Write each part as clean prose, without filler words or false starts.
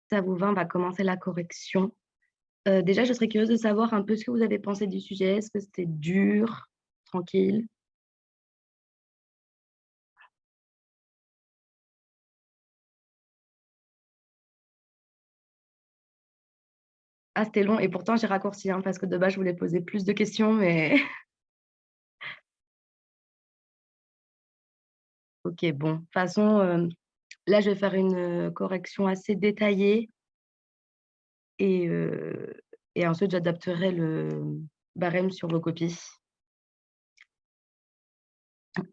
ça vous va, on va commencer la correction. Déjà, je serais curieuse de savoir un peu ce que vous avez pensé du sujet. Est-ce que c'était dur, tranquille? Ah, c'était long et pourtant j'ai raccourci, hein, parce que de base, je voulais poser plus de questions, mais OK, bon. De toute façon, là, je vais faire une, correction assez détaillée et heu et ensuite j'adapterai le barème sur vos copies.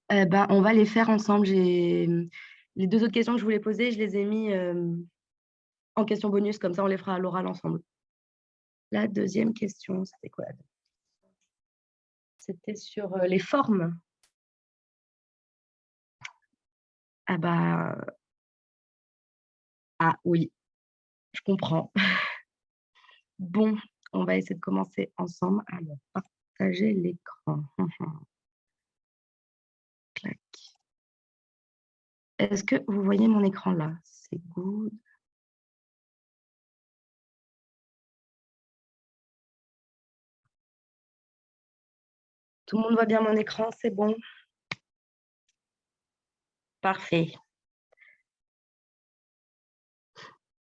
Ben, on va les faire ensemble. Les 2 autres questions que je voulais poser, je les ai mis, en question bonus, comme ça on les fera à l'oral ensemble. La deuxième question, c'était quoi? C'était sur, les formes. Ah bah, ah oui, je comprends. Bon, on va essayer de commencer ensemble. Alors, partager l'écran. Clac. Est-ce que vous voyez mon écran là? C'est good. Tout le monde voit bien mon écran, c'est bon? Parfait.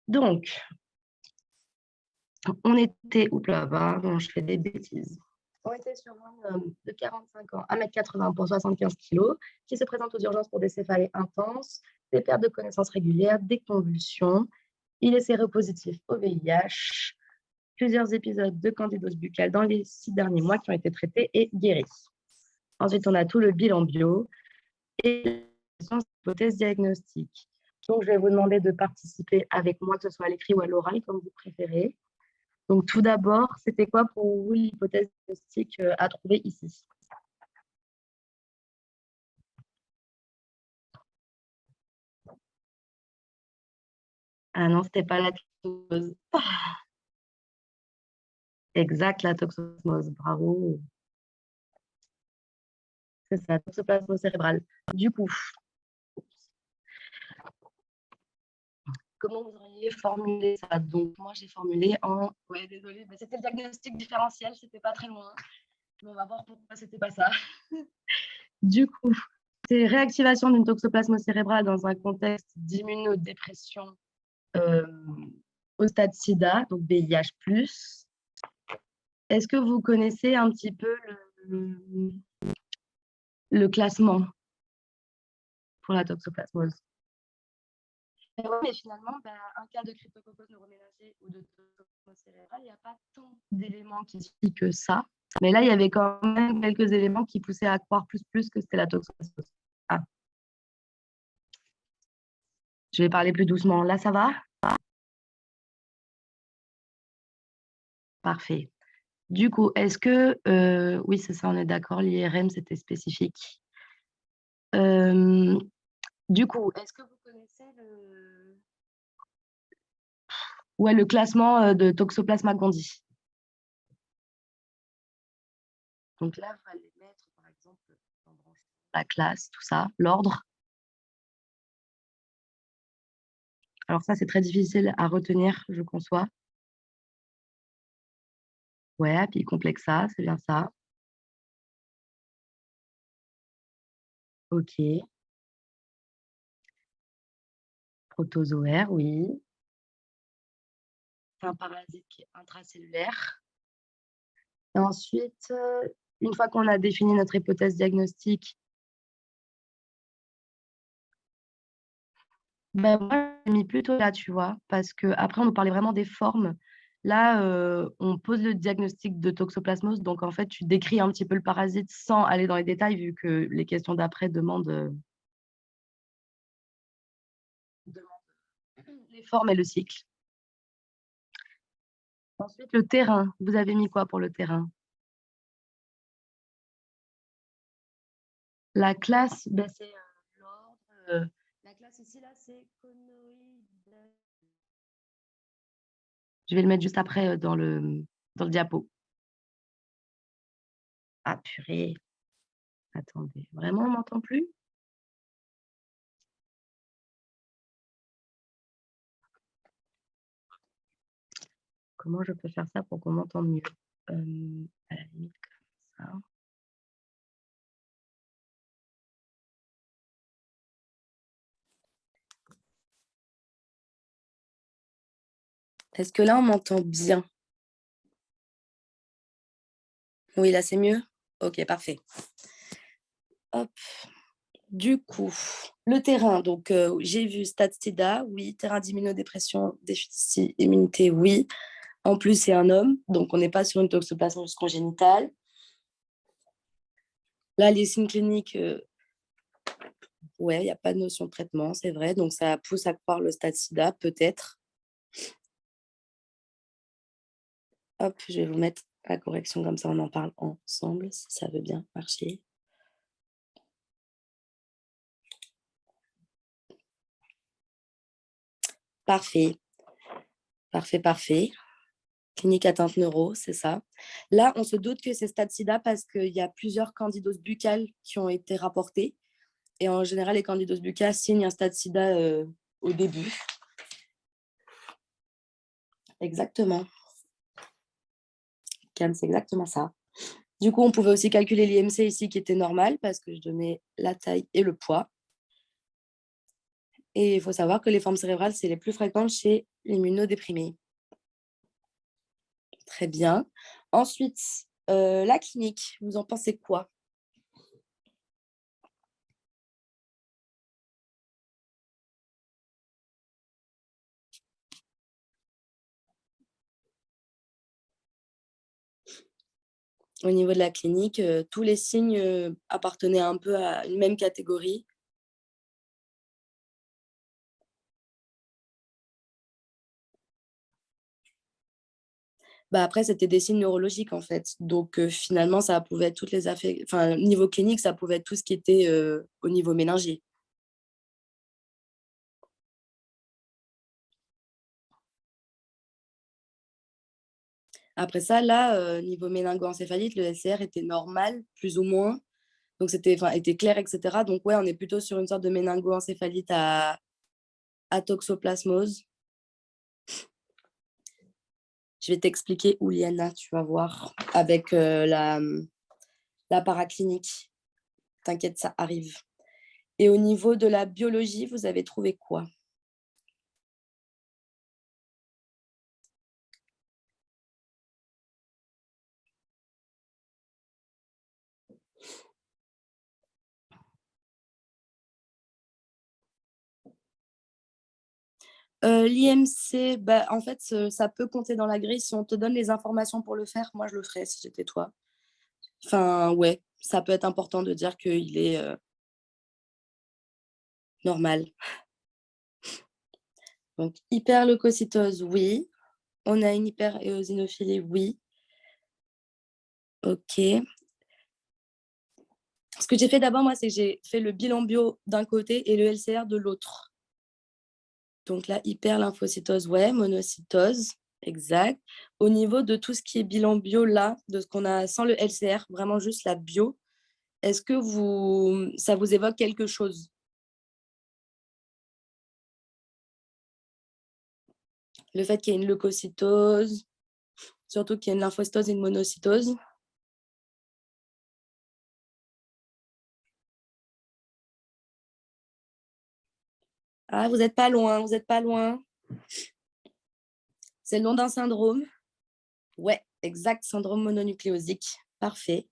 Donc, on était oups là, pardon, je fais des bêtises. On était sur un homme de 45 ans, 1,80 m pour 75 kilos, qui se présente aux urgences pour des céphalées intenses, des pertes de connaissance régulières, des convulsions. Il est séropositif au VIH, plusieurs épisodes de candidose buccale dans les 6 derniers mois qui ont été traités et guéris. Ensuite, on a tout le bilan bio et l'hypothèse diagnostique. Donc, je vais vous demander de participer avec moi, que ce soit à l'écrit ou à l'oral, comme vous préférez. Donc, tout d'abord, c'était quoi pour vous l'hypothèse diagnostique à trouver ici? Ah non, c'était pas la toxoplasmose. Exact, la toxoplasmose. Bravo. C'est ça, toxoplasmose cérébrale. Du coup, comment vous auriez formulé ça? Donc, moi, j'ai formulé en. Ouais, désolée, mais c'était le diagnostic différentiel, c'était pas très loin. Mais on va voir pourquoi c'était pas ça. Du coup, c'est réactivation d'une toxoplasmose cérébrale dans un contexte d'immunodépression euh, au stade SIDA, donc VIH+. Est-ce que vous connaissez un petit peu le classement pour la toxoplasmose? Ouais, mais finalement, un cas de cryptococcus neuroméningé ou de toxoplasmose cérébrale, il n'y a pas tant d'éléments qui expliquent que ça. Mais là, il y avait quand même quelques éléments qui poussaient à croire plus que c'était la toxoplasmose. Ah, je vais parler plus doucement. Là, ça va? Parfait. Du coup, est-ce que, oui, c'est ça, on est d'accord, l'IRM, c'était spécifique. Euh, du coup, est-ce que vous connaissez ouais, le classement de Toxoplasma gondii? Donc là, il fallait mettre, par exemple, la classe, tout ça, l'ordre. Alors ça, c'est très difficile à retenir, je conçois. Ouais, puis complexa, c'est bien ça. OK. Protozoaire, oui. C'est un parasite qui est intracellulaire. Et ensuite, une fois qu'on a défini notre hypothèse diagnostique, ben moi, j'ai mis plutôt là, tu vois? Parce qu'après, on nous parlait vraiment des formes. Là, on pose le diagnostic de toxoplasmose, donc en fait, tu décris un petit peu le parasite sans aller dans les détails, vu que les questions d'après demandent les formes et le cycle. Ensuite, le terrain. Vous avez mis quoi pour le terrain? La classe, ben, c'est l'ordre. La classe ici, là, c'est Conoidae. Je vais le mettre juste après dans le diapo. Ah purée, attendez, vraiment on m'entend plus? comment je peux faire ça pour qu'on m'entende mieux? À la limite comme ça. Est-ce que là, on m'entend bien? Oui, là, c'est mieux? OK, parfait. Hop. Du coup, le terrain, donc j'ai vu stade SIDA, oui, terrain d'immunodépression, déficit immunité, oui. En plus, c'est un homme, donc on n'est pas sur une toxoplasmose congénitale. Là, les signes cliniques, ouais, il y a pas de notion de traitement, c'est vrai, donc ça pousse à croire le stade SIDA, peut-être. Hop, je vais vous mettre la correction, comme ça on en parle ensemble, si ça veut bien marcher. Parfait, parfait, parfait. Clinique atteinte neuro, c'est ça. Là, on se doute que c'est stade SIDA parce qu'il y a plusieurs candidoses buccales qui ont été rapportées. Et en général, les candidoses buccales signent un stade SIDA au début. Exactement. Cam, c'est exactement ça. Du coup, on pouvait aussi calculer l'IMC ici qui était normal parce que je donnais la taille et le poids. Et il faut savoir que les formes cérébrales, c'est les plus fréquentes chez l'immunodéprimé. Très bien. Ensuite, la clinique, vous en pensez quoi? Au niveau de la clinique, tous les signes appartenaient un peu à une même catégorie. Bah, après, c'était des signes neurologiques, en fait. Donc, finalement, ça pouvait être toutes les enfin, niveau clinique, ça pouvait être tout ce qui était, au niveau méningier. Après ça, là, niveau méningoencéphalite, le LCR était normal, plus ou moins. Donc c'était enfin, était clair et cetera. Donc ouais, on est plutôt sur une sorte de méningoencéphalite à toxoplasmose. Je vais t'expliquer, Ouliana, tu vas voir, avec, la paraclinique. T'inquiète, ça arrive. Et au niveau de la biologie, vous avez trouvé quoi? L'IMC, bah, en fait, ça peut compter dans la grille. Si on te donne les informations pour le faire, moi, je le ferais si j'étais toi. Enfin, ouais, ça peut être important de dire qu'il est, normal. Donc hyperleucocytose, oui. On a une hyperéosinophilie, oui. OK. Ce que j'ai fait d'abord, moi, c'est que j'ai fait le bilan bio d'un côté et le LCR de l'autre. Donc là, hyperlymphocytose, ouais, monocytose, exact. Au niveau de tout ce qui est bilan bio, là, de ce qu'on a sans le LCR, vraiment juste la bio, est-ce que ça vous évoque quelque chose? Le fait qu'il y ait une leucocytose, surtout qu'il y ait une lymphocytose et une monocytose? Ah, vous n'êtes pas loin, vous n'êtes pas loin. C'est le nom d'un syndrome. Ouais, exact, syndrome mononucléosique. Parfait.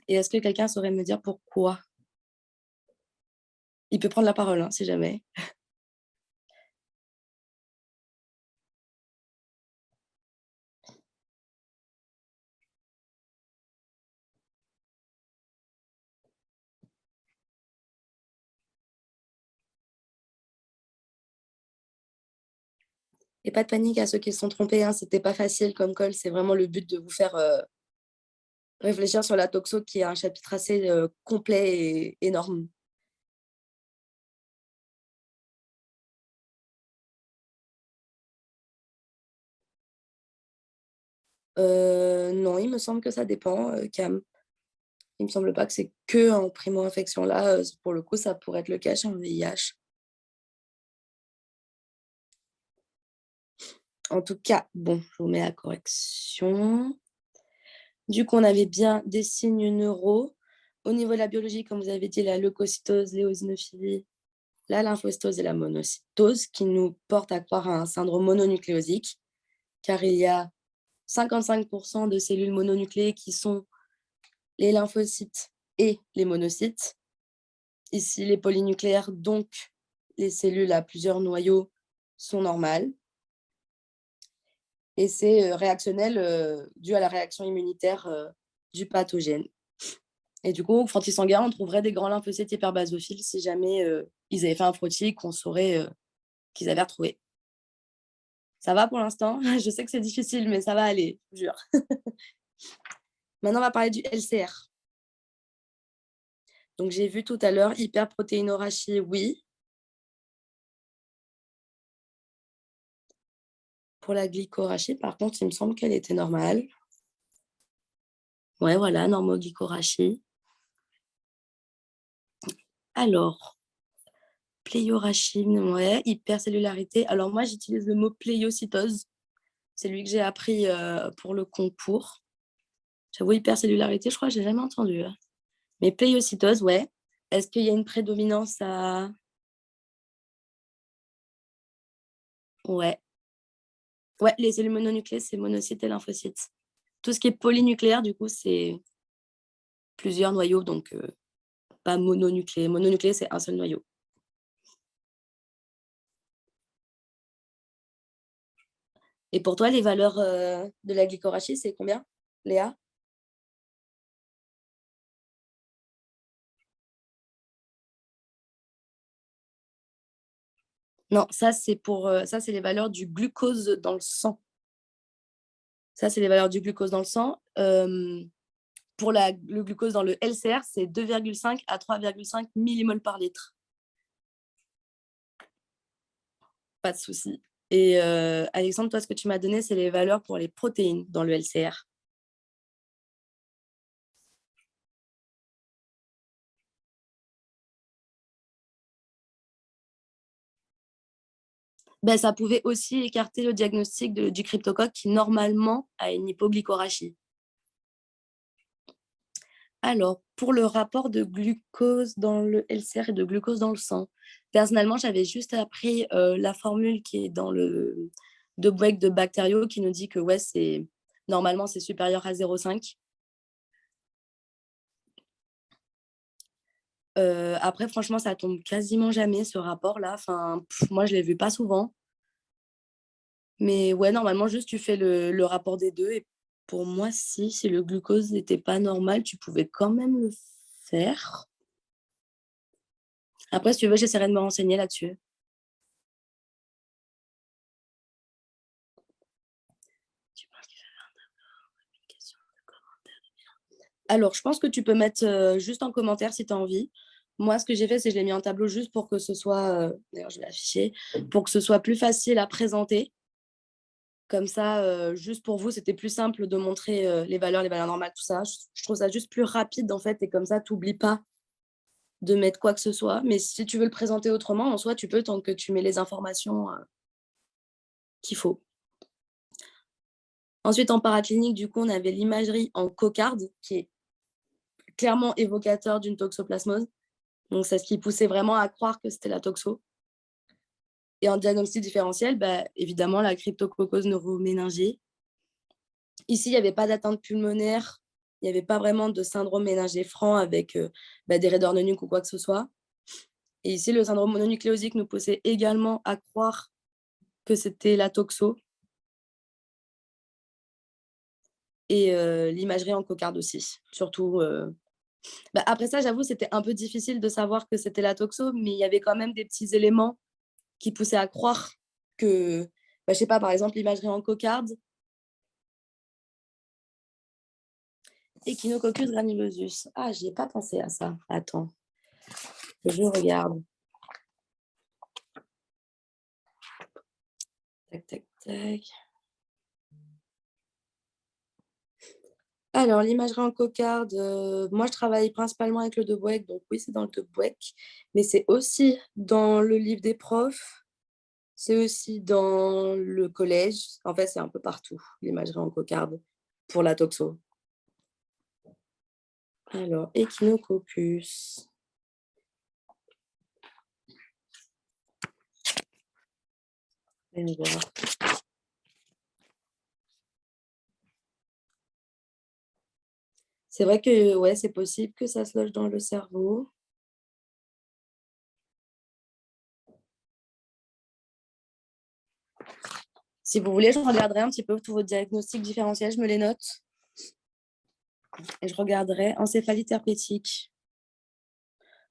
Et est-ce que quelqu'un saurait me dire pourquoi? Il peut prendre la parole, hein, si jamais. Et pas de panique à ceux qui se sont trompés, hein, c'était pas facile comme call, c'est vraiment le but de vous faire réfléchir sur la toxo qui est un chapitre assez complet et énorme. Non, il me semble que ça dépend, Cam. Il me semble pas que c'est que en primo-infection. Là, pour le coup, ça pourrait être le cas chez un VIH. En tout cas, bon, je vous mets la correction. Du coup, on avait bien des signes neuraux. Au niveau de la biologie, comme vous avez dit, la leucocytose, l'éosinophilie, la lymphocytose et la monocytose, qui nous portent à croire à un syndrome mononucléosique, car il y a 55% de cellules mononucléées qui sont les lymphocytes et les monocytes. Ici, les polynucléaires, donc les cellules à plusieurs noyaux, sont normales. Et c'est réactionnel dû à la réaction immunitaire du pathogène. Et du coup, au frontille sanguin, on trouverait des grands lymphocytes hyperbasophiles si jamais ils avaient fait un frottis qu'on saurait qu'ils avaient retrouvé. Ça va pour l'instant? Je sais que c'est difficile, mais ça va aller, je vous jure. Maintenant, on va parler du LCR. Donc, j'ai vu tout à l'heure hyperprotéinorachie, oui. Pour la glycorachie, par contre, il me semble qu'elle était normale. Ouais, voilà, normoglycorachie. Alors, pléiorachie, ouais, hypercellularité. Alors, moi, j'utilise le mot pléiocytose. C'est lui que j'ai appris pour le concours. J'avoue, hypercellularité, je crois que je n'ai jamais entendu. Mais pléiocytose, ouais. Est-ce qu'il y a une prédominance à... Ouais. Ouais, les cellules mononucléées, c'est monocytes et lymphocytes. Tout ce qui est polynucléaire, du coup, c'est plusieurs noyaux, donc pas mononucléé. Mononucléé, c'est un seul noyau. Et pour toi, les valeurs de la glycorachie, c'est combien, Léa? Non, ça, c'est les valeurs du glucose dans le sang. Ça, c'est les valeurs du glucose dans le sang. Pour le glucose dans le LCR, c'est 2,5 à 3,5 millimoles par litre. Pas de souci. Et Alexandre, toi, ce que tu m'as donné, c'est les valeurs pour les protéines dans le LCR. Ben, ça pouvait aussi écarter le diagnostic du cryptocoque qui, normalement, a une hypoglycorachie. Alors, pour le rapport de glucose dans le LCR et de glucose dans le sang, personnellement, j'avais juste appris la formule qui est dans le de Break de Bacterio qui nous dit que ouais, normalement, c'est supérieur à 0,5. Après, franchement, ça tombe quasiment jamais, ce rapport-là. Enfin, moi, je l'ai vu pas souvent. Mais ouais, normalement, juste tu fais le rapport des deux. Et pour moi, si le glucose n'était pas normal, tu pouvais quand même le faire. Après, si tu veux, j'essaierai de me renseigner là-dessus. Alors, je pense que tu peux mettre juste en commentaire si tu as envie. Moi, ce que j'ai fait, c'est que je l'ai mis en tableau juste pour que ce soit, d'ailleurs, je vais l'afficher, pour que ce soit plus facile à présenter. Comme ça, juste pour vous, c'était plus simple de montrer les valeurs normales, tout ça. Je trouve ça juste plus rapide, en fait, et comme ça, tu n'oublies pas de mettre quoi que ce soit. Mais si tu veux le présenter autrement, en soi, tu peux tant que tu mets les informations qu'il faut. Ensuite, en paraclinique, du coup, on avait l'imagerie en cocarde, qui est clairement évocateur d'une toxoplasmose. Donc, c'est ce qui poussait vraiment à croire que c'était la toxo. Et en diagnostic différentiel, bah, évidemment, la cryptococcose neuroméningée. Ici, il n'y avait pas d'atteinte pulmonaire, il n'y avait pas vraiment de syndrome méningé franc avec des raideurs de nuque ou quoi que ce soit. Et ici, le syndrome mononucléosique nous poussait également à croire que c'était la toxo. Et l'imagerie en cocarde aussi, surtout. Après ça, j'avoue, c'était un peu difficile de savoir que c'était la toxo, mais il y avait quand même des petits éléments qui poussaient à croire que, je sais pas, par exemple, l'imagerie en cocarde, Echinococcus granulosus. Ah, j'y ai pas pensé à ça. Attends, je regarde. Tac, tac, tac. Alors, l'imagerie en cocarde, moi, je travaille principalement avec le De Bouec, donc oui, c'est dans le De Bouec, mais c'est aussi dans le livre des profs. C'est aussi dans le collège. En fait, c'est un peu partout, l'imagerie en cocarde pour la toxo. Alors, Echinococcus. Voyons voir. C'est vrai que ouais, c'est possible que ça se loge dans le cerveau. Si vous voulez, je regarderai un petit peu tous vos diagnostics différentiels, je me les note. Et je regarderai encéphalite herpétique.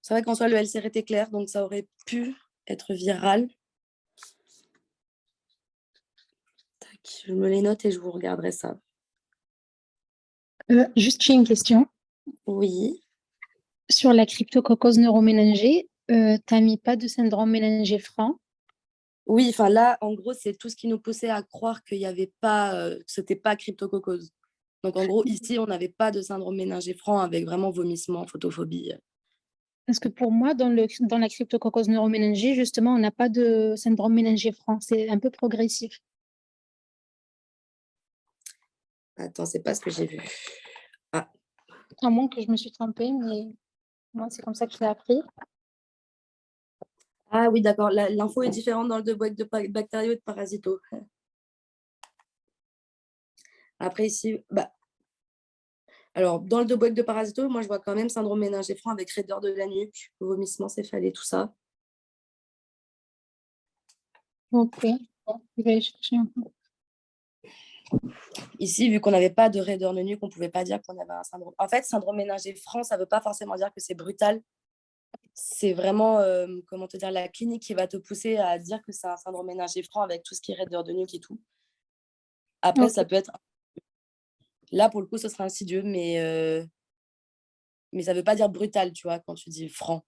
C'est vrai qu'en soi, le LCR était clair, donc ça aurait pu être viral. Tac, je me les note et je vous regarderai ça. Juste, j'ai une question. Oui. Sur la cryptococcose neuroméningée, tu n'as mis pas de syndrome méningé franc. Oui, enfin là, en gros, c'est tout ce qui nous poussait à croire qu'il n'y avait pas, que c'était pas cryptococcose. Donc en gros, ici, on n'avait pas de syndrome méningé franc avec vraiment vomissement, photophobie. Parce que pour moi, dans la cryptococcose neuroméningée, justement, on n'a pas de syndrome méningé franc. C'est un peu progressif. Attends, c'est pas ce que j'ai vu. À moins que je me suis trompée, mais moi, c'est comme ça que je l'ai appris. Ah oui, d'accord. L'info est différente dans le deux boîtes de bactériaux et de parasito. Après, ici, alors, dans le deux boîtes de parasito, moi, je vois quand même syndrome méningé franc avec raideur de la nuque, vomissement, céphalée, tout ça. Ok. Bon, je vais aller chercher un peu. Ici, vu qu'on n'avait pas de raideur de nuque, on ne pouvait pas dire qu'on avait un syndrome. En fait, syndrome méningé franc, ça ne veut pas forcément dire que c'est brutal. C'est vraiment, comment te dire, la clinique qui va te pousser à dire que c'est un syndrome méningé franc avec tout ce qui est raideur de nuque et tout. Après, Ok. ça peut être... Là, pour le coup, ce sera insidieux, mais ça ne veut pas dire brutal, tu vois, quand tu dis franc.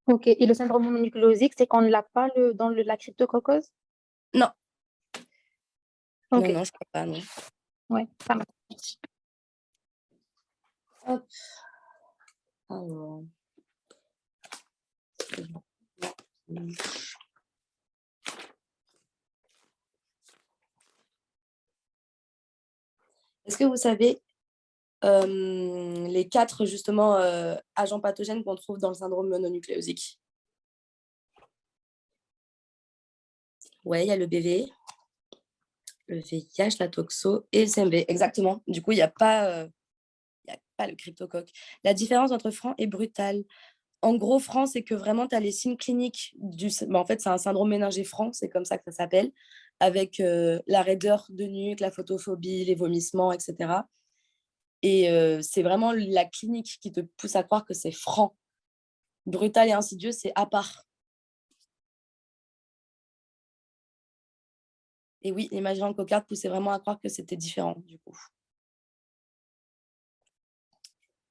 Ok. Et le syndrome mononucléosique, c'est qu'on ne l'a pas dans la cryptococcose? Non, Ok. non, je crois pas, non. Ouais, ça marche. Hop. Alors... Est-ce que vous savez les 4 justement agents pathogènes qu'on trouve dans le syndrome mononucléosique? Ouais, il y a le BV, le VIH, la toxo et le CMV. Exactement. Du coup, il n'y a pas le cryptocoque. La différence entre franc et brutal. En gros, franc, c'est que vraiment, tu as les signes cliniques en fait, c'est un syndrome méningé franc, c'est comme ça que ça s'appelle, avec la raideur de nuque, la photophobie, les vomissements, etc. Et c'est vraiment la clinique qui te pousse à croire que c'est franc. Brutal et insidieux, c'est à part. Et oui, l'imagerie en cocarde poussait vraiment à croire que c'était différent, du coup.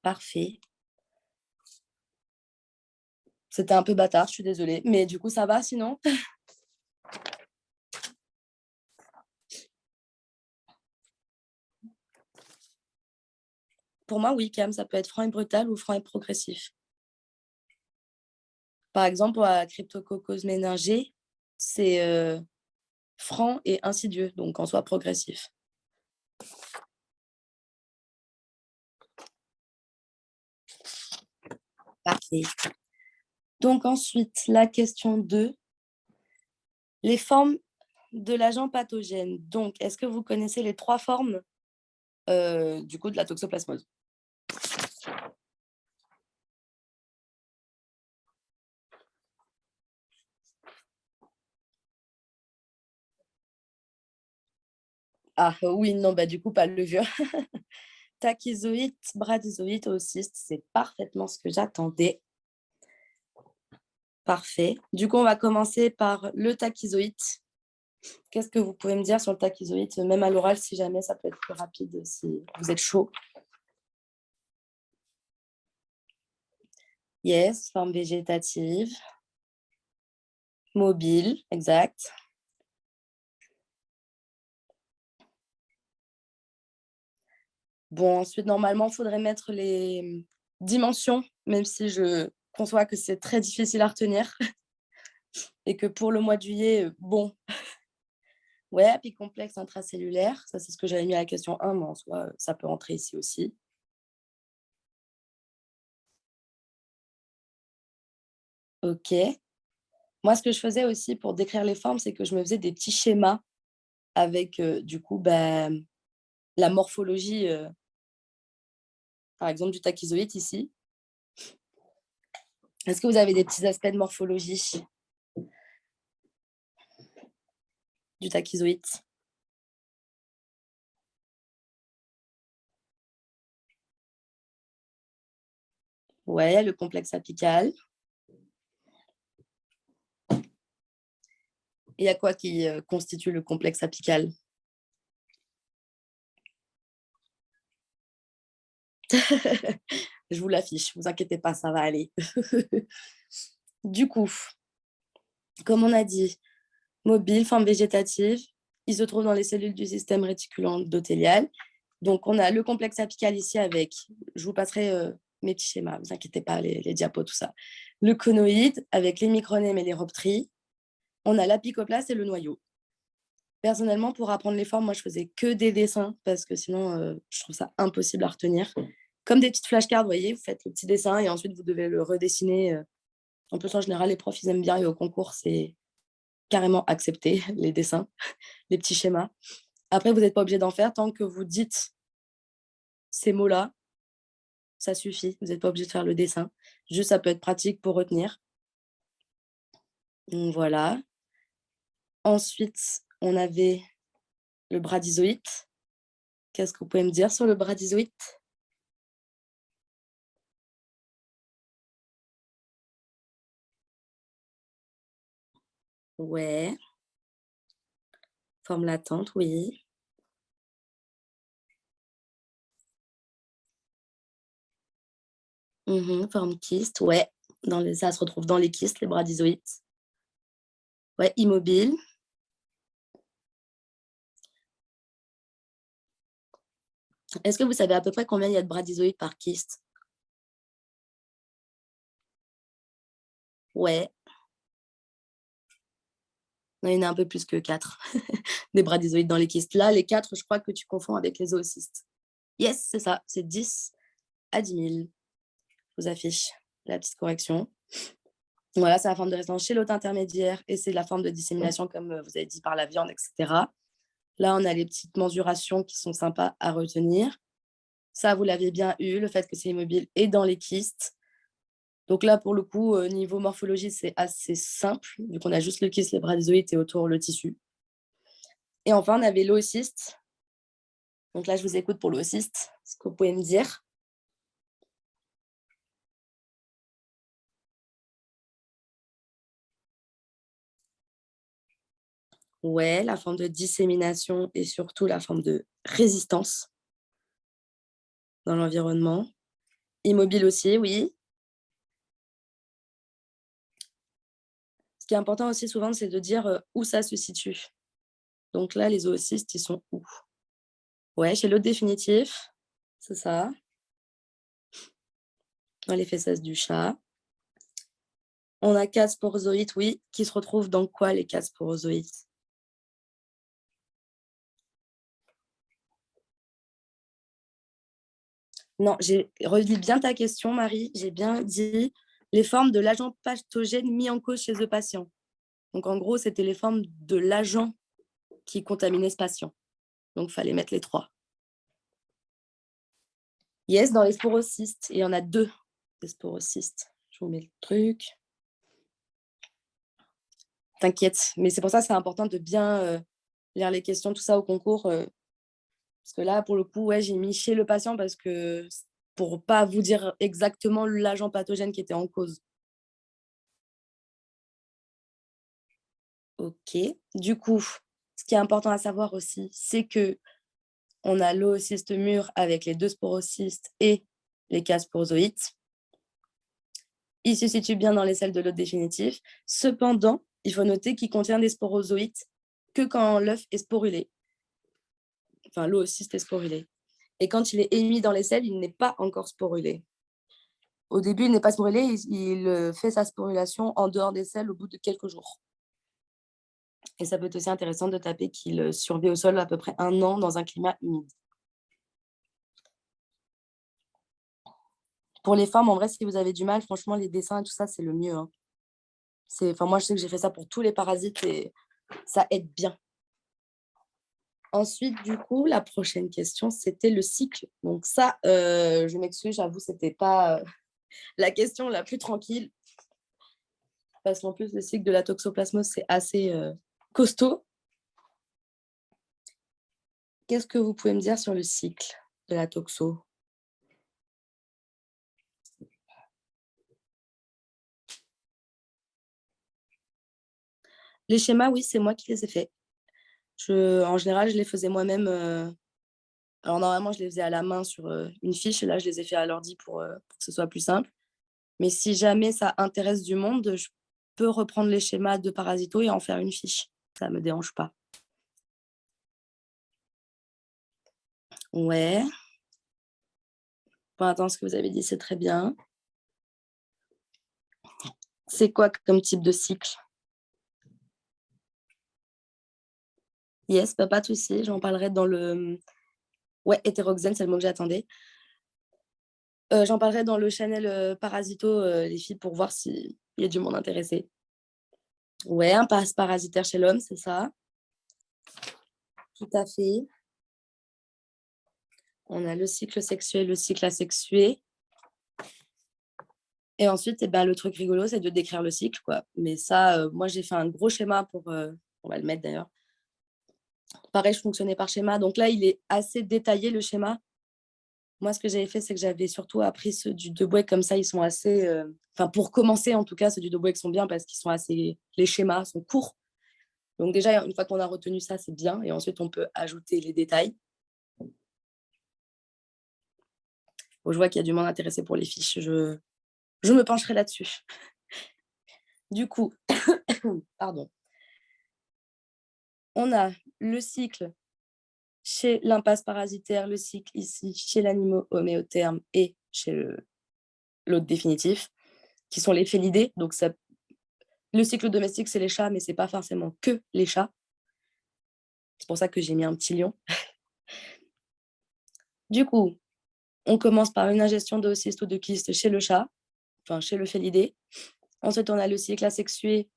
Parfait. C'était un peu bâtard, je suis désolée. Mais du coup, ça va sinon? Pour moi, oui, Cam, ça peut être franc et brutal ou franc et progressif. Par exemple, pour la cryptococcose méningée, c'est franc et insidieux, donc en soi progressif. Parfait. Donc ensuite, la question 2. Les formes de l'agent pathogène. Donc, est-ce que vous connaissez les 3 formes du coup de la toxoplasmose? Ah oui, non, du coup, pas le levure. Tachyzoïde, bradyzoïde, oocyste, c'est parfaitement ce que j'attendais. Parfait. Du coup, on va commencer par le tachyzoïde. Qu'est-ce que vous pouvez me dire sur le tachyzoïde, même à l'oral, si jamais ça peut être plus rapide, si vous êtes chaud? Yes, forme végétative. Mobile, exact. Bon, ensuite, normalement, il faudrait mettre les dimensions, même si je conçois que c'est très difficile à retenir. Et que pour le mois de juillet, bon, ouais, apicomplexe intracellulaire, ça c'est ce que j'avais mis à la question 1, mais en soi, ça peut entrer ici aussi. OK. Moi, ce que je faisais aussi pour décrire les formes, c'est que je me faisais des petits schémas avec, du coup, la morphologie, par exemple, du tachyzoïde ici. Est-ce que vous avez des petits aspects de morphologie du tachyzoïde? Ouais, le complexe apical. Il y a quoi qui constitue le complexe apical? Je vous l'affiche, vous inquiétez pas, ça va aller. Du coup, comme on a dit, mobile, forme végétative, il se trouve dans les cellules du système réticulo-endothélial. Donc, on a le complexe apical ici avec, je vous passerai mes petits schémas, vous inquiétez pas, les diapos, tout ça. Le conoïde avec les micronèmes et les rhoptries. On a l'apicoplaste et le noyau. Personnellement, pour apprendre les formes, moi, je faisais que des dessins parce que sinon, je trouve ça impossible à retenir. Comme des petites flashcards, vous voyez, vous faites le petit dessin et ensuite, vous devez le redessiner. En plus, en général, les profs, ils aiment bien et au concours, c'est carrément accepté, les dessins, les petits schémas. Après, vous n'êtes pas obligé d'en faire tant que vous dites ces mots-là, ça suffit. Vous n'êtes pas obligé de faire le dessin. Juste, ça peut être pratique pour retenir. Donc, voilà. Ensuite, on avait le bradyzoïde. Qu'est-ce que vous pouvez me dire sur le bradyzoïde? Ouais. Forme latente, oui. Forme kyste, ouais. Ça se retrouve dans les kystes, les bradyzoïdes. Ouais, immobile. Est-ce que vous savez à peu près combien il y a de bradyzoïdes par kyste? Ouais. Non, il y en a un peu plus que 4 des bradyzoïdes dans les kystes. Là, les 4, je crois que tu confonds avec les zoocystes. Yes, c'est ça, c'est 10 à 10 000. Je vous affiche la petite correction. Voilà, c'est la forme de résidence chez l'hôte intermédiaire et c'est la forme de dissémination, comme vous avez dit, par la viande, etc. Là, on a les petites mensurations qui sont sympas à retenir. Ça, vous l'avez bien eu, le fait que c'est immobile et dans les kystes. Donc là, pour le coup, niveau morphologie, c'est assez simple, vu qu'on a juste le kyste, les bradyzoïdes et autour le tissu. Et enfin, on avait l'oocyste. Donc là, je vous écoute pour l'oocyste. Ce que vous pouvez me dire? Ouais, la forme de dissémination et surtout la forme de résistance dans l'environnement. Immobile aussi, oui. Ce qui est important aussi souvent, c'est de dire où ça se situe. Donc là, les oocystes, ils sont où? Ouais, chez l'hôte définitif, c'est ça. Dans les fesses du chat. On a 4 sporozoïdes, oui, qui se retrouvent dans quoi, les 4 sporozoïdes? Non, j'ai relis bien ta question, Marie. J'ai bien dit les formes de l'agent pathogène mis en cause chez le patient. Donc, en gros, c'était les formes de l'agent qui contaminait ce patient. Donc, il fallait mettre les 3. Yes, dans les sporocystes. Et il y en a 2, des sporocystes. Je vous mets le truc. T'inquiète. Mais c'est pour ça que c'est important de bien lire les questions, tout ça au concours. Parce que là, pour le coup, ouais, j'ai mis chez le patient parce que pour ne pas vous dire exactement l'agent pathogène qui était en cause. OK. Du coup, ce qui est important à savoir aussi, c'est que on a l'oocyste mûr avec les 2 sporocystes et les 4 sporozoïdes. Il se situe bien dans les selles de l'hôte définitif. Cependant, il faut noter qu'il contient des sporozoïdes que quand l'œuf est sporulé. Enfin, l'oocyste est sporulé. Et quand il est émis dans les selles, il n'est pas encore sporulé. Au début, il n'est pas sporulé, il fait sa sporulation en dehors des selles au bout de quelques jours. Et ça peut être aussi intéressant de taper qu'il survit au sol à peu près 1 an dans un climat humide. Pour les formes, en vrai, si vous avez du mal, franchement, les dessins et tout ça, c'est le mieux, hein. Moi, je sais que j'ai fait ça pour tous les parasites et ça aide bien. Ensuite, du coup, la prochaine question, c'était le cycle. Donc ça, je m'excuse, j'avoue, c'était pas la question la plus tranquille. Parce qu'en plus, le cycle de la toxoplasmose, c'est assez costaud. Qu'est-ce que vous pouvez me dire sur le cycle de la toxo? Les schémas, oui, c'est moi qui les ai faits. En général, je les faisais moi-même. Alors normalement, je les faisais à la main sur une fiche. Et là, je les ai fait à l'ordi pour que ce soit plus simple. Mais si jamais ça intéresse du monde, je peux reprendre les schémas de parasito et en faire une fiche. Ça ne me dérange pas. Ouais. Bon, attends, ce que vous avez dit, c'est très bien. C'est quoi comme type de cycle? Yes, bah, pas de souci. J'en parlerai dans le... Ouais, hétéroxène, c'est le mot que j'attendais. J'en parlerai dans le channel Parasito, les filles, pour voir s'il y a du monde intéressé. Ouais, un passe parasitaire chez l'homme, c'est ça. Tout à fait. On a le cycle sexuel, le cycle asexué. Et ensuite, eh ben, le truc rigolo, c'est de décrire le cycle, quoi. Mais ça, moi, j'ai fait un gros schéma pour... on va le mettre d'ailleurs. Pareil, je fonctionnais par schéma. Donc là, il est assez détaillé, le schéma. Moi, ce que j'avais fait, c'est que j'avais surtout appris ceux du Debouec, comme ça, ils sont assez... Enfin, pour commencer, en tout cas, ceux du Debouec sont bien parce qu'ils sont assez... Les schémas sont courts. Donc déjà, une fois qu'on a retenu ça, c'est bien. Et ensuite, on peut ajouter les détails. Bon, je vois qu'il y a du monde intéressé pour les fiches. Je me pencherai là-dessus. Du coup, pardon. On a le cycle chez l'impasse parasitaire, le cycle ici chez l'animal homéotherme et chez l'autre définitif, qui sont les félidés. Donc, le cycle domestique, c'est les chats, mais ce n'est pas forcément que les chats. C'est pour ça que j'ai mis un petit lion. Du coup, on commence par une ingestion d'oocyste ou de kyste chez le chat, enfin chez le félidé. Ensuite, on a le cycle asexué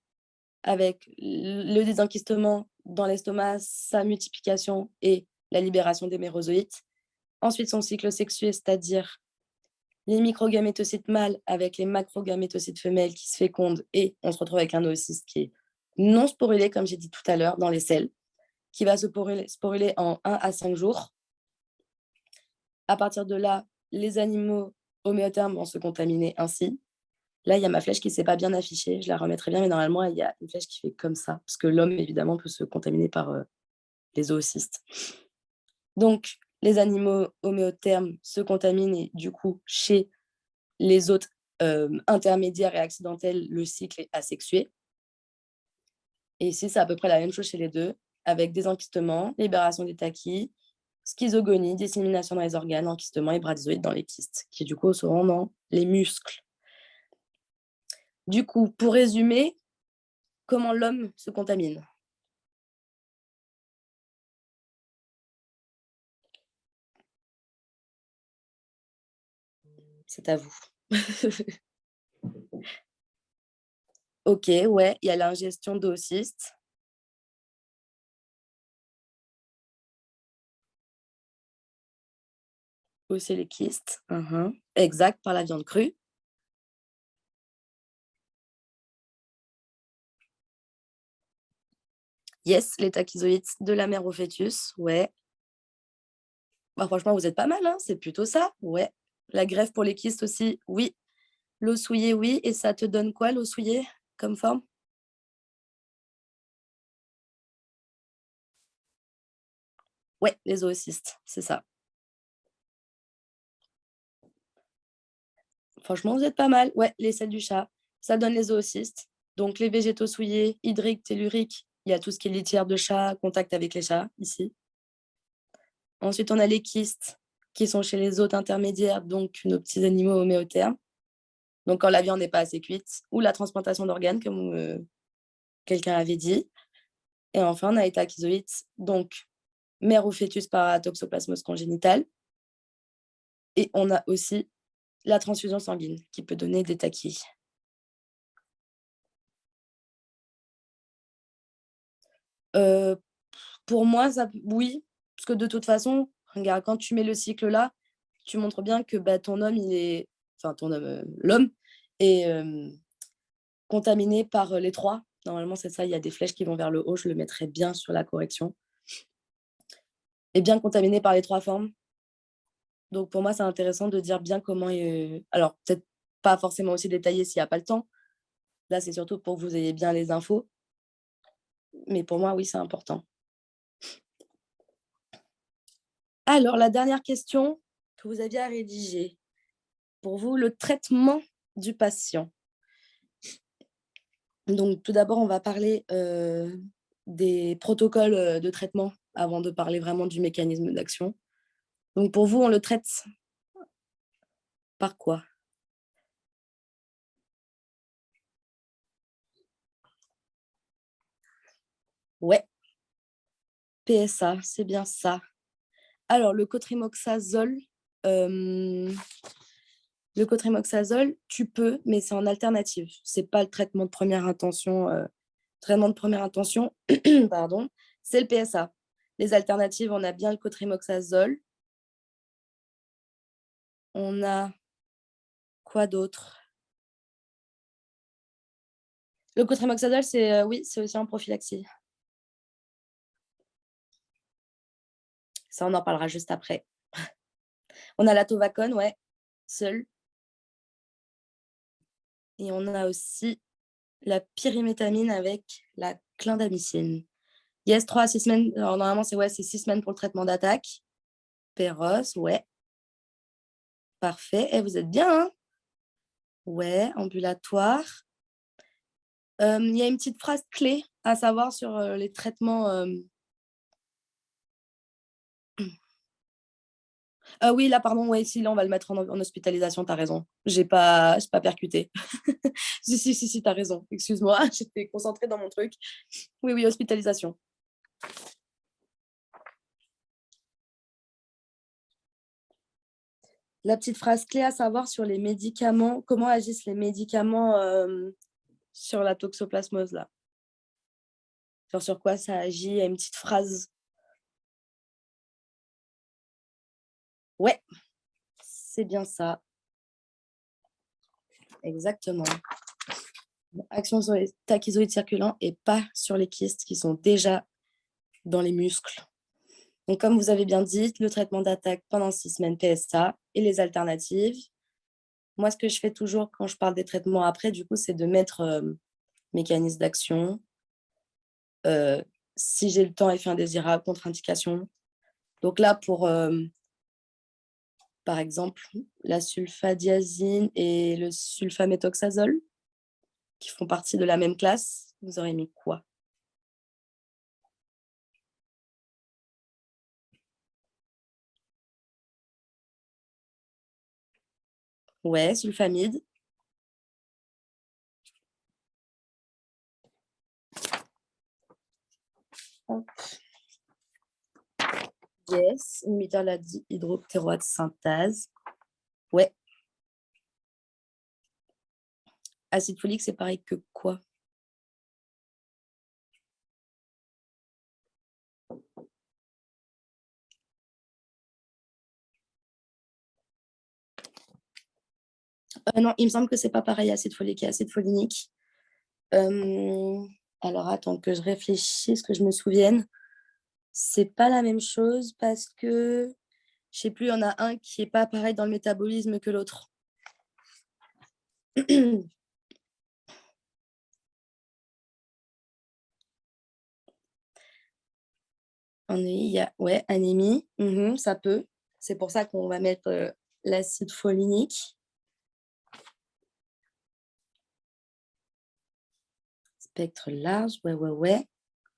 avec le désenquistement dans l'estomac, sa multiplication et la libération des mérozoïtes. Ensuite, son cycle sexué, c'est-à-dire les microgamétocytes mâles avec les macrogamétocytes femelles qui se fécondent et on se retrouve avec un oocyste qui est non sporulé, comme j'ai dit tout à l'heure, dans les selles, qui va se sporuler en 1 à 5 jours. À partir de là, les animaux homéothermes vont se contaminer ainsi. Là, il y a ma flèche qui ne s'est pas bien affichée. Je la remettrai bien, mais normalement, il y a une flèche qui fait comme ça, parce que l'homme, évidemment, peut se contaminer par les oocystes. Donc, les animaux homéothermes se contaminent et du coup, chez les autres intermédiaires et accidentels, le cycle est asexué. Et ici, c'est à peu près la même chose chez les deux, avec des enquistements, libération des tachys, schizogonie, dissémination dans les organes, enquistement et bradizoïdes dans les kystes, qui du coup seront dans les muscles. Du coup, pour résumer, comment l'homme se contamine? C'est à vous. Ok, ouais, il y a l'ingestion d'oocyste. Aussi les kystes. Exact, par la viande crue. Yes, les tachyzoïdes de la mère au fœtus, ouais. Bah, franchement, vous êtes pas mal, hein, c'est plutôt ça, ouais. La greffe pour les kystes aussi, oui. L'eau souillée, oui. Et ça te donne quoi, l'eau souillée, comme forme? Ouais, les oocystes, c'est ça. Franchement, vous êtes pas mal. Ouais, les selles du chat, ça donne les oocystes. Donc, les végétaux souillés, hydriques, telluriques, il y a tout ce qui est litière de chat, contact avec les chats, ici. Ensuite, on a les kystes, qui sont chez les hôtes intermédiaires, donc nos petits animaux homéothermes. Donc, quand la viande n'est pas assez cuite, ou la transplantation d'organes, comme quelqu'un avait dit. Et enfin, on a les tachyzoïdes, donc mère ou fœtus par toxoplasmose congénitale. Et on a aussi la transfusion sanguine qui peut donner des tachys. Pour moi, oui, parce que de toute façon, regarde, quand tu mets le cycle là, tu montres bien que ton homme, l'homme est contaminé par les 3. Normalement, c'est ça, il y a des flèches qui vont vers le haut, je le mettrai bien sur la correction. Et bien contaminé par les 3 formes. Donc, pour moi, c'est intéressant de dire bien comment... Alors, peut-être pas forcément aussi détaillé s'il n'y a pas le temps. Là, c'est surtout pour que vous ayez bien les infos. Mais pour moi, oui, c'est important. Alors, la dernière question que vous aviez à rédiger. Pour vous, le traitement du patient. Donc, tout d'abord, on va parler des protocoles de traitement avant de parler vraiment du mécanisme d'action. Donc, pour vous, on le traite par quoi? Ouais, PSA, c'est bien ça. Alors, le cotrimoxazole, tu peux, mais c'est en alternative. C'est pas le traitement de première intention. Traitement de première intention, pardon, c'est le PSA. Les alternatives, on a bien le cotrimoxazole. On a quoi d'autre? Le cotrimoxazole, c'est oui, c'est aussi en prophylaxie. Ça, on en parlera juste après. On a la tovacone, ouais, seule. Et on a aussi la pyrimétamine avec la clindamycine. Yes, 3 à 6 semaines. Alors, normalement, c'est 6 semaines pour le traitement d'attaque. Péros, ouais. Parfait. Et vous êtes bien, hein? Ouais, ambulatoire. Il y a une petite phrase clé à savoir sur les traitements. Oui, là, pardon, ouais, si, là, on va le mettre en hospitalisation, t'as raison. J'ai pas percuté. Si, t'as raison. Excuse-moi, j'étais concentrée dans mon truc. Oui, hospitalisation. La petite phrase clé à savoir sur les médicaments, comment agissent les médicaments sur la toxoplasmose, là. Genre sur quoi ça agit, il y a une petite phrase. Ouais, c'est bien ça. Exactement. Action sur les tachyzoïdes circulants et pas sur les kystes qui sont déjà dans les muscles. Donc, comme vous avez bien dit, le traitement d'attaque pendant 6 semaines PSA et les alternatives. Moi, ce que je fais toujours quand je parle des traitements après, du coup, c'est de mettre mécanisme d'action, si j'ai le temps, effet indésirable, contre-indication. Donc là, pour, par exemple, la sulfadiazine et le sulfaméthoxazole, qui font partie de la même classe, vous aurez mis quoi? Ouais, sulfamide. Hop. Yes, inhibiteur de la dihydroptéroate synthase. Ouais. Acide folique, c'est pareil que quoi? Non, il me semble que c'est pas pareil, acide folique et acide folinique. Alors, attends que je réfléchisse, que je me souvienne. C'est pas la même chose parce que, je sais plus, il y en a un qui est pas pareil dans le métabolisme que l'autre. Il y a, ouais, anémie, ça peut. C'est pour ça qu'on va mettre l'acide folinique. Spectre large, ouais.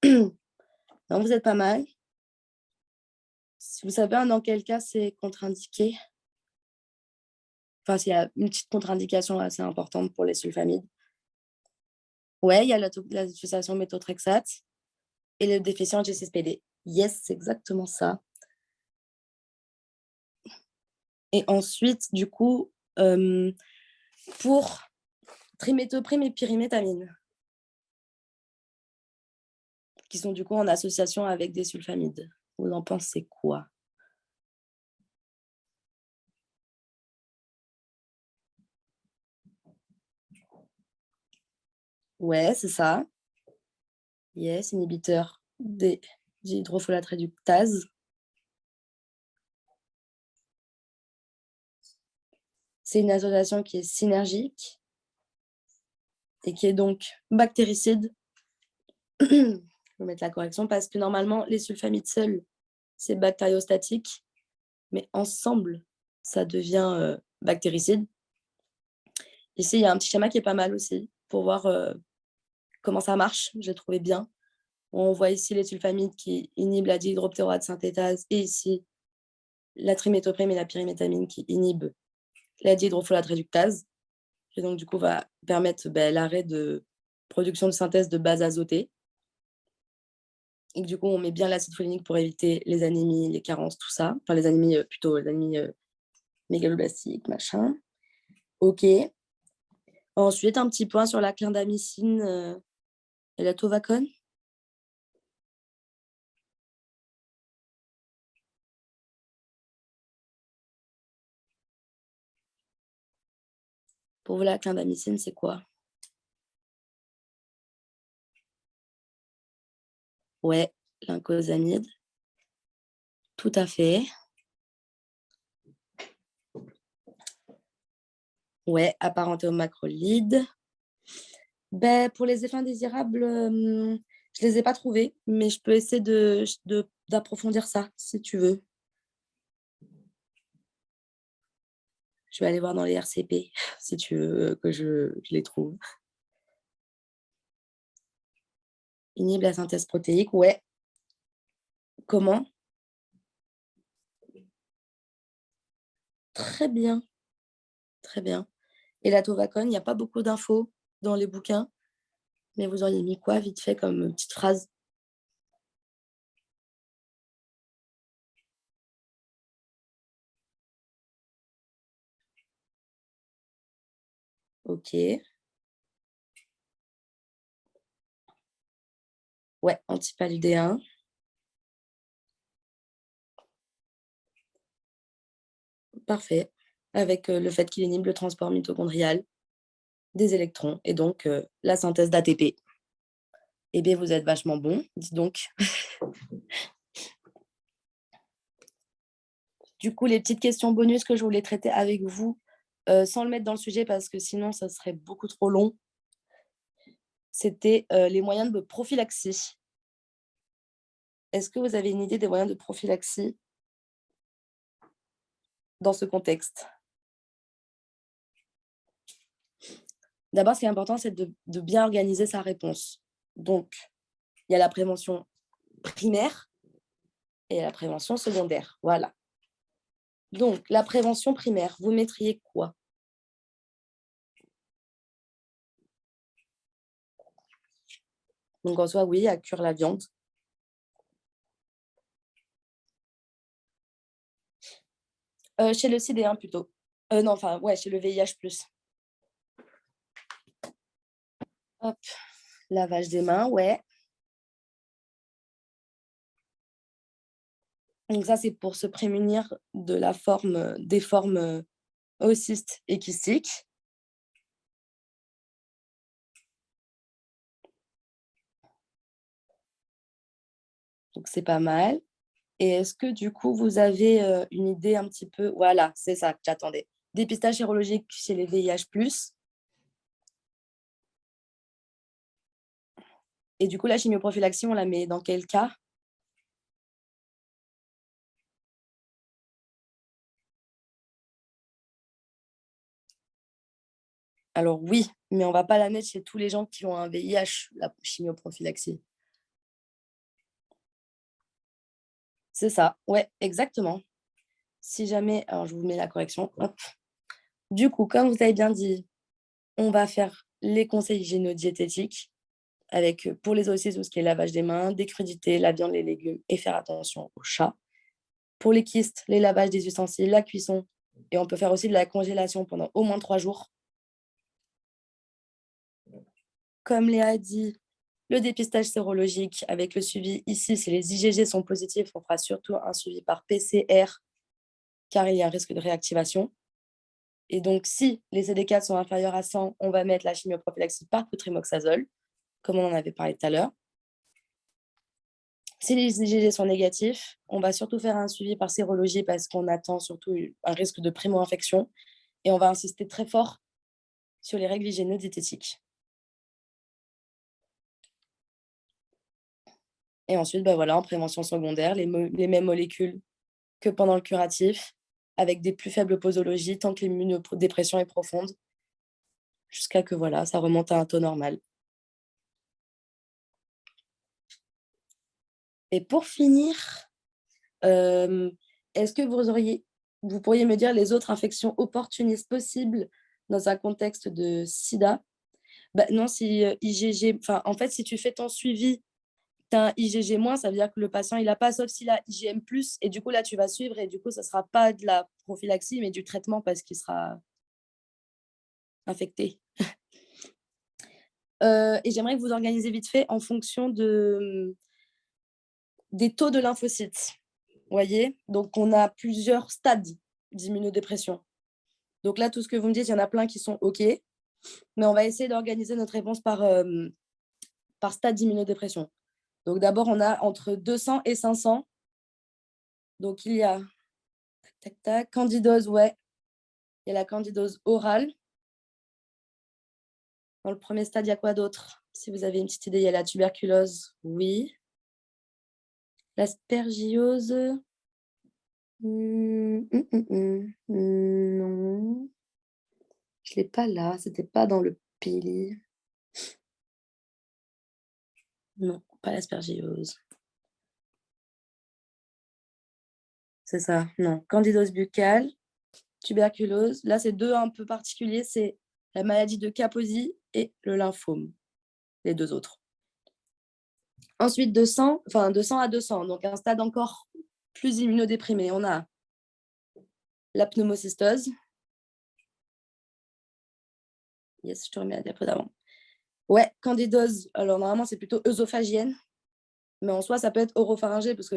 Non, vous êtes pas mal. Si vous savez dans quel cas c'est contre-indiqué, enfin, s'il y a une petite contre-indication assez importante pour les sulfamides. Ouais, il y a l'utilisation méthotrexate. et le déficient G6PD. Yes, c'est exactement ça. Et ensuite, du coup, pour trimethoprim et pyrimétamine, qui sont du coup en association avec des sulfamides. Vous en pensez quoi? Ouais, c'est ça. Yes, inhibiteur des dihydrofolate réductase. C'est une association qui est synergique et qui est donc bactéricide. Je vais mettre la correction parce que normalement, les sulfamides seuls, c'est bactériostatique, mais ensemble, ça devient bactéricide. Ici, il y a un petit schéma qui est pas mal aussi pour voir comment ça marche. J'ai trouvé bien. On voit ici les sulfamides qui inhibent la dihydroptérate synthétase et ici la trimethoprim et la pyrimétamine qui inhibent la dihydrofolate réductase, qui donc du coup va permettre l'arrêt de production de synthèse de bases azotées. Et que, du coup, on met bien l'acide folinique pour éviter les anémies, les carences, tout ça. Enfin, les anémies, plutôt les anémies mégaloblastiques, machin. OK. Ensuite, un petit point sur la clindamycine et la tovacone. Pour vous, la clindamycine, c'est quoi? Ouais, l'incosamide. Tout à fait. Ouais, apparenté aux macrolides. Pour les effets indésirables, je les ai pas trouvés, mais je peux essayer d'approfondir ça, si tu veux. Je vais aller voir dans les RCP, si tu veux que je les trouve. Inhibe la synthèse protéique, ouais. Comment? Très bien, très bien. Et la tovacone, il n'y a pas beaucoup d'infos dans les bouquins, mais vous auriez mis quoi, vite fait, comme petite phrase? OK. Ouais, antipaludéen. Parfait. Avec le fait qu'il inhibe le transport mitochondrial des électrons et donc la synthèse d'ATP. Eh bien, vous êtes vachement bon, dis donc. Du coup, les petites questions bonus que je voulais traiter avec vous, sans le mettre dans le sujet parce que sinon, ça serait beaucoup trop long, c'était les moyens de prophylaxie. Est-ce que vous avez une idée des moyens de prophylaxie dans ce contexte? D'abord, ce qui est important, c'est de bien organiser sa réponse. Donc, il y a la prévention primaire et la prévention secondaire. Voilà. Donc, la prévention primaire, vous mettriez quoi? Donc, en soi, oui, à cuire la viande. Chez le CD1 plutôt. Non, enfin, ouais, chez le VIH+. Hop, lavage des mains, ouais. Donc ça, c'est pour se prémunir de la forme, des formes oocystes et kystiques. Donc, c'est pas mal. Et est-ce que, du coup, vous avez une idée un petit peu... Voilà, c'est ça que j'attendais. Dépistage sérologique chez les VIH+. Et du coup, la chimioprophylaxie, on la met dans quel cas? Alors oui, mais on ne va pas la mettre chez tous les gens qui ont un VIH, la chimioprophylaxie. C'est ça, ouais, exactement. Si jamais, alors je vous mets la correction, hop. Du coup, comme vous avez bien dit, on va faire les conseils hygiéno-diététiques avec, pour les aussi, tout ce qui est lavage des mains, des crudités, la viande, les légumes et faire attention aux chats. Pour les kystes, les lavages des ustensiles, la cuisson et on peut faire aussi de la congélation pendant au moins 3 jours. Comme Léa a dit, le dépistage sérologique avec le suivi ici, si les IgG sont positifs, on fera surtout un suivi par PCR car il y a un risque de réactivation. Et donc, si les CD4 sont inférieurs à 100, on va mettre la chimioprophylaxie par cotrimoxazole, comme on en avait parlé tout à l'heure. Si les IgG sont négatifs, on va surtout faire un suivi par sérologie parce qu'on attend surtout un risque de primo-infection. Et on va insister très fort sur les règles hygiéno-diététiques. Et ensuite, voilà, en prévention secondaire, les mêmes molécules que pendant le curatif, avec des plus faibles posologies tant que l'immunodépression est profonde, jusqu'à que ça remonte à un taux normal. Et pour finir, est-ce que vous pourriez me dire les autres infections opportunistes possibles dans un contexte de sida? Non, si IgG, en fait, si tu fais ton suivi, tu as un IgG-, ça veut dire que le patient, il n'a pas, sauf s'il a IgM+, et du coup, là, tu vas suivre, et du coup, ça ne sera pas de la prophylaxie, mais du traitement parce qu'il sera infecté. Et j'aimerais que vous organisez vite fait en fonction des taux de lymphocytes. Vous voyez? Donc, on a plusieurs stades d'immunodépression. Donc là, tout ce que vous me dites, il y en a plein qui sont OK, mais on va essayer d'organiser notre réponse par stade d'immunodépression. Donc d'abord, on a entre 200 et 500. Donc il y a candidose, il y a la candidose orale. Dans le premier stade, il y a quoi d'autre? Si vous avez une petite idée, il y a la tuberculose, oui. L'aspergiose, non. Je ne l'ai pas là, c'était pas dans le pili. Non, pas l'aspergiose. C'est ça, non. Candidose buccale, tuberculose. Là, c'est deux un peu particuliers, c'est la maladie de Kaposi et le lymphome, les deux autres. Ensuite, de 100 à 200, donc un stade encore plus immunodéprimé. On a la pneumocystose. Yes, je te remets la diapo d'avant. Ouais, candidose. Alors, normalement, c'est plutôt œsophagienne. Mais en soi, ça peut être oropharyngée parce que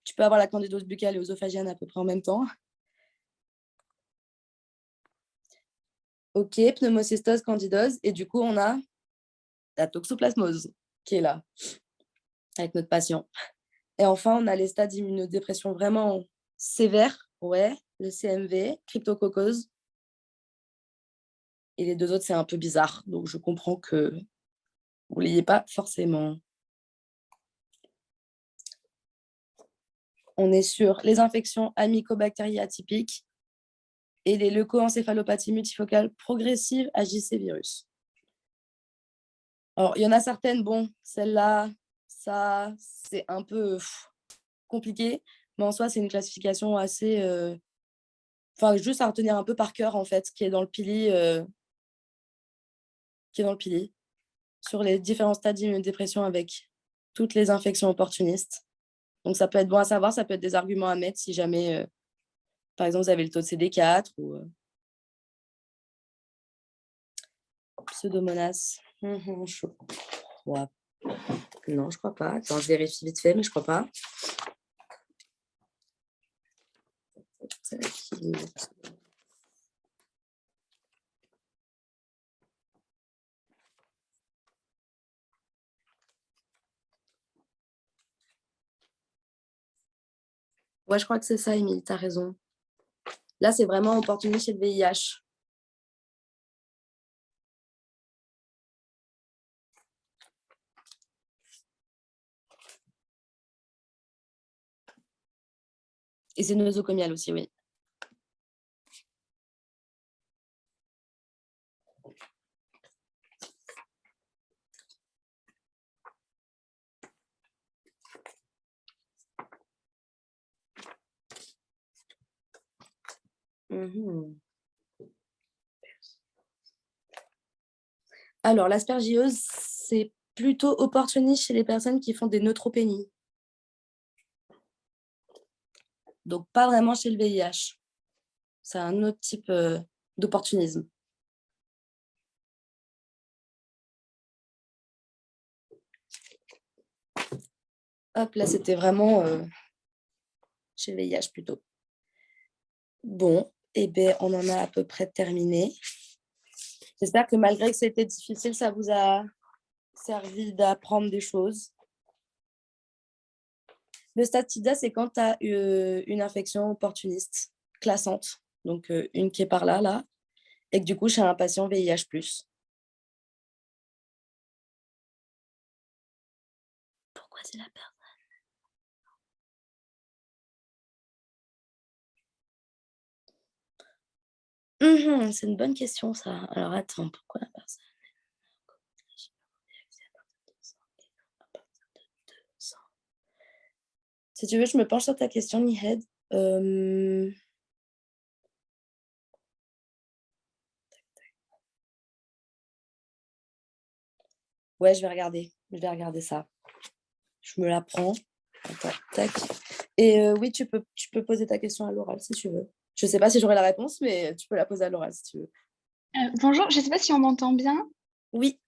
tu peux avoir la candidose buccale et œsophagienne à peu près en même temps. Ok, pneumocystose, candidose. Et du coup, on a la toxoplasmose qui est là avec notre patient. Et enfin, on a les stades d'immunodépression vraiment sévères. Ouais, le CMV, cryptococcose. Et les deux autres, c'est un peu bizarre. Donc, je comprends que vous ne l'ayez pas forcément. On est sur les infections à mycobactéries atypiques et les leucoencéphalopathies multifocales progressives à JC virus. Alors, il y en a certaines, celle-là, ça, c'est un peu compliqué, mais en soi, c'est une classification assez... juste à retenir un peu par cœur, en fait, qui est dans le pili, sur les différents stades d'immunodépression avec toutes les infections opportunistes. Donc, ça peut être bon à savoir, ça peut être des arguments à mettre si jamais, par exemple, vous avez le taux de CD4 ou Pseudomonas. Je crois. Non, je crois pas. Attends, je vérifie vite fait, mais je crois pas. Ouais, je crois que c'est ça, Émile, tu as raison. Là, c'est vraiment opportuniste chez le VIH. Et c'est nosocomial aussi, oui. Alors, l'aspergiose, c'est plutôt opportuniste chez les personnes qui font des neutropénies. Donc, pas vraiment chez le VIH. C'est un autre type d'opportunisme. Hop, là, c'était vraiment chez le VIH plutôt. Bon, eh bien, on en a à peu près terminé. J'espère que malgré que c'était difficile, ça vous a servi d'apprendre des choses. Le stade SIDA, c'est quand tu as une infection opportuniste classante, donc une qui est par là, et que du coup, chez un patient VIH+. Pourquoi c'est la personne? C'est une bonne question, ça. Alors, attends, pourquoi la personne? Si tu veux, je me penche sur ta question, Nihed. Ouais, je vais regarder ça. Je me la prends. Attends, tac. Et oui, tu peux poser ta question à l'oral si tu veux. Je ne sais pas si j'aurai la réponse, mais tu peux la poser à l'oral si tu veux. Bonjour, je ne sais pas si on m'entend bien. Oui.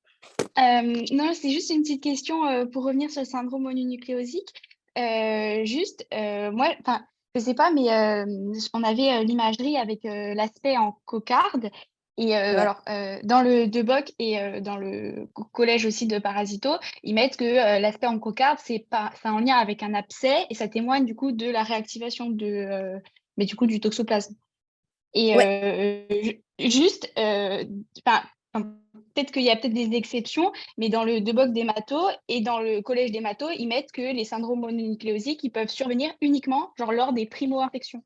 Non, c'est juste une petite question pour revenir sur le syndrome mononucléosique. Moi, enfin, je sais pas, mais on avait l'imagerie avec l'aspect en cocarde. Et Ouais. alors, dans le DEBOC et dans le collège aussi de Parasito, ils mettent que l'aspect en cocarde, c'est en lien avec un abcès et ça témoigne du coup de la réactivation mais du coup, du toxoplasme. Et Ouais. peut-être qu'il y a peut-être des exceptions, mais dans le DEBOC d'hémato et dans le collège d'hémato, ils mettent que les syndromes mononucléosiques, ils peuvent survenir uniquement genre, lors des primo-infections.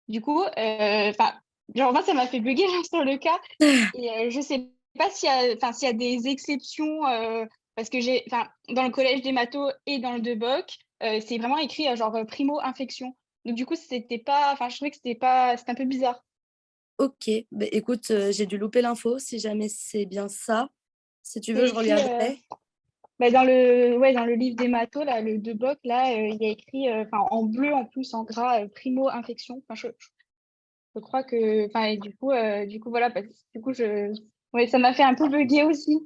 Du coup, moi, ça m'a fait bugger genre, sur le cas. Et je sais pas s'il y a des exceptions, parce que dans le collège d'hémato et dans le DEBOC, c'est vraiment écrit genre primo-infection. Donc du coup, c'était pas, je trouvais que c'était un peu bizarre. Ok, bah, écoute, j'ai dû louper l'info, si jamais c'est bien ça. Si tu veux, C'est je écrit regarderai. dans le livre des maths, là, le DEBOC, là, il y a écrit en bleu en plus, en gras, primo-infection. Je crois que, et du coup, voilà, du coup, ouais, ça m'a fait un peu bugger aussi.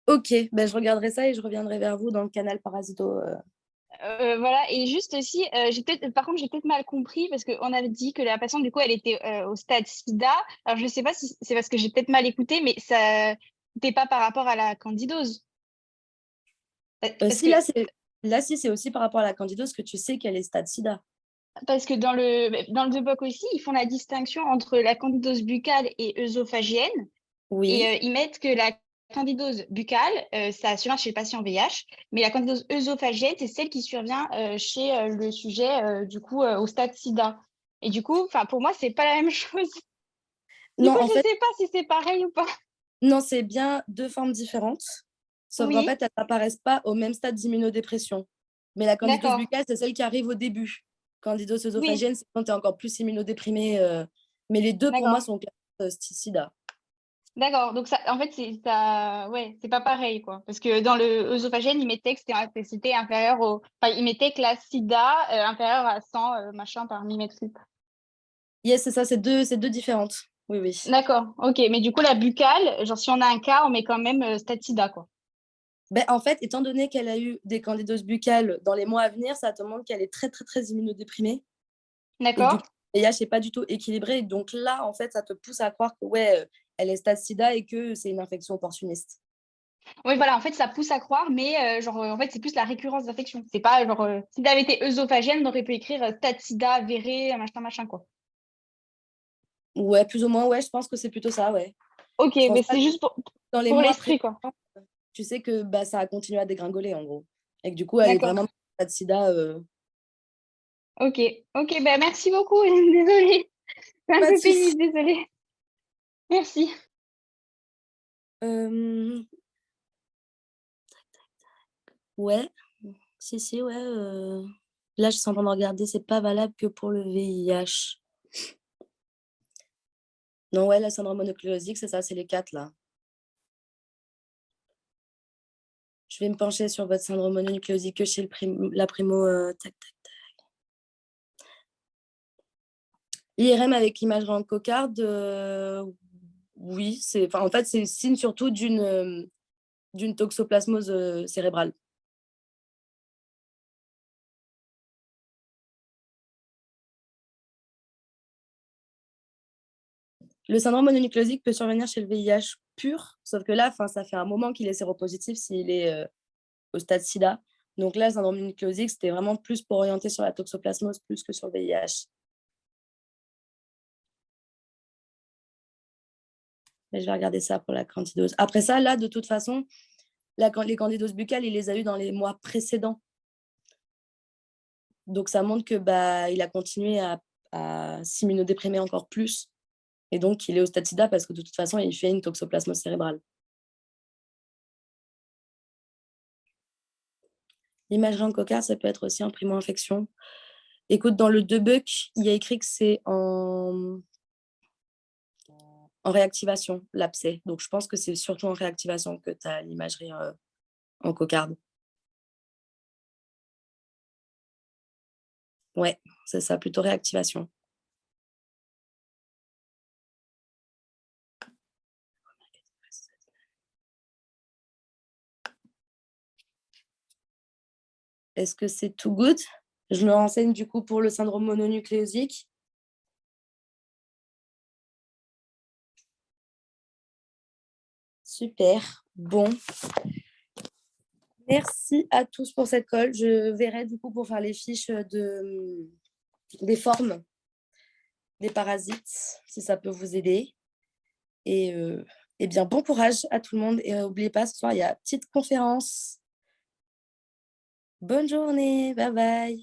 Ok, bah, je regarderai ça et je reviendrai vers vous dans le canal Parasito. Voilà, et juste aussi, par contre, j'ai peut-être mal compris parce qu'on avait dit que la patiente, du coup, elle était au stade SIDA. Alors, je ne sais pas si c'est parce que j'ai peut-être mal écouté, mais ça n'était pas par rapport à la candidose. Parce Si, que là, si, c'est aussi par rapport à la candidose que tu sais qu'elle est stade sida. Parce que dans le DEBOC aussi, ils font la distinction entre la candidose buccale et œsophagienne. Et Oui. ils mettent que la candidose buccale, ça survient chez le patient VIH, mais la candidose œsophagienne, c'est celle qui survient chez le sujet, du coup, au stade SIDA. Et du coup, pour moi, c'est pas la même chose. Du Non, coup, en je fait, sais pas si c'est pareil ou pas. non, c'est bien deux formes différentes. Sauf qu'en Oui, fait, elles n'apparaissent pas au même stade d'immunodépression. Mais la candidose d'accord. buccale, c'est celle qui arrive au début. Candidose Oui, œsophagienne, c'est quand tu es encore plus immunodéprimé. Mais les deux, pour moi, d'accord. sont sida. D'accord. Donc, ça, en fait, ouais, c'est pas pareil, quoi. Parce que dans le œsophagène, ils mettaient que c'était inférieur ils mettaient que la sida inférieure à 100 machin par millimètre cube. Yes, c'est ça, c'est deux différentes. Oui, oui. D'accord. Ok. Mais du coup, la buccale, genre, si on a un cas, on met quand même stade sida, quoi. Ben, en fait, étant donné qu'elle a eu des candidoses buccales dans les mois à venir, ça te montre qu'elle est très, très, très immunodéprimée. Et que du D'accord. coup, le VIH n'est pas du tout équilibré. Donc là, en fait, ça te pousse à croire que, ouais, elle est stade sida et que c'est une infection opportuniste. Oui, voilà. En fait, ça pousse à croire, mais en fait, c'est plus la récurrence d'infection. C'est pas genre, si ça avait été œsophagène, on aurait pu écrire stade sida avéré, machin, machin, quoi. Ouais, plus ou moins, ouais, je pense que c'est plutôt ça, ouais. Ok. Je pense Mais pas c'est que juste dans les pour mois l'esprit, précédents, quoi. tu sais que bah, ça a continué à dégringoler, en gros. Et que du coup, elle est D'accord. vraiment stade sida. Ok. Ok. Ben, merci beaucoup. Désolée. C'est un Pas de peu souci. pénible, désolée. Merci. Euh, Ouais, si, ouais. Là, je suis en train de regarder, c'est pas valable que pour le VIH. Non, ouais, la syndrome mononucléosique, c'est ça, c'est les quatre, là. Je vais me pencher sur votre syndrome mononucléosique que chez la primo. Tac, tac, tac. IRM avec imagerie en cocarde, oui. En fait, c'est signe surtout d'une toxoplasmose cérébrale. Le syndrome mononucléosique peut survenir chez le VIH pur, sauf que là, ça fait un moment qu'il est séropositif s'il est au stade SIDA. Donc là, le syndrome mononucléosique, c'était vraiment plus pour orienter sur la toxoplasmose plus que sur le VIH. Mais je vais regarder ça pour la candidose. Après ça, là, de toute façon, les candidoses buccales, il les a eues dans les mois précédents. Donc ça montre que il a continué à s'immunodéprimer encore plus. Et donc, il est au stade SIDA parce que de toute façon, il fait une toxoplasmose cérébrale. L'imagerie en cocarde, ça peut être aussi en primo-infection. Écoute, dans le DEBUC, il y a écrit que c'est en réactivation, l'abcès. Donc, je pense que c'est surtout en réactivation que tu as l'imagerie en cocarde. Ouais, c'est ça, plutôt réactivation. Est-ce que c'est too good? Je me renseigne du coup pour le syndrome mononucléosique. Super. Bon. Merci à tous pour cette colle. Je verrai du coup pour faire les fiches des formes des parasites, si ça peut vous aider. Et bien, bon courage à tout le monde. Et n'oubliez pas, ce soir, il y a petite conférence. Bonne journée. Bye bye.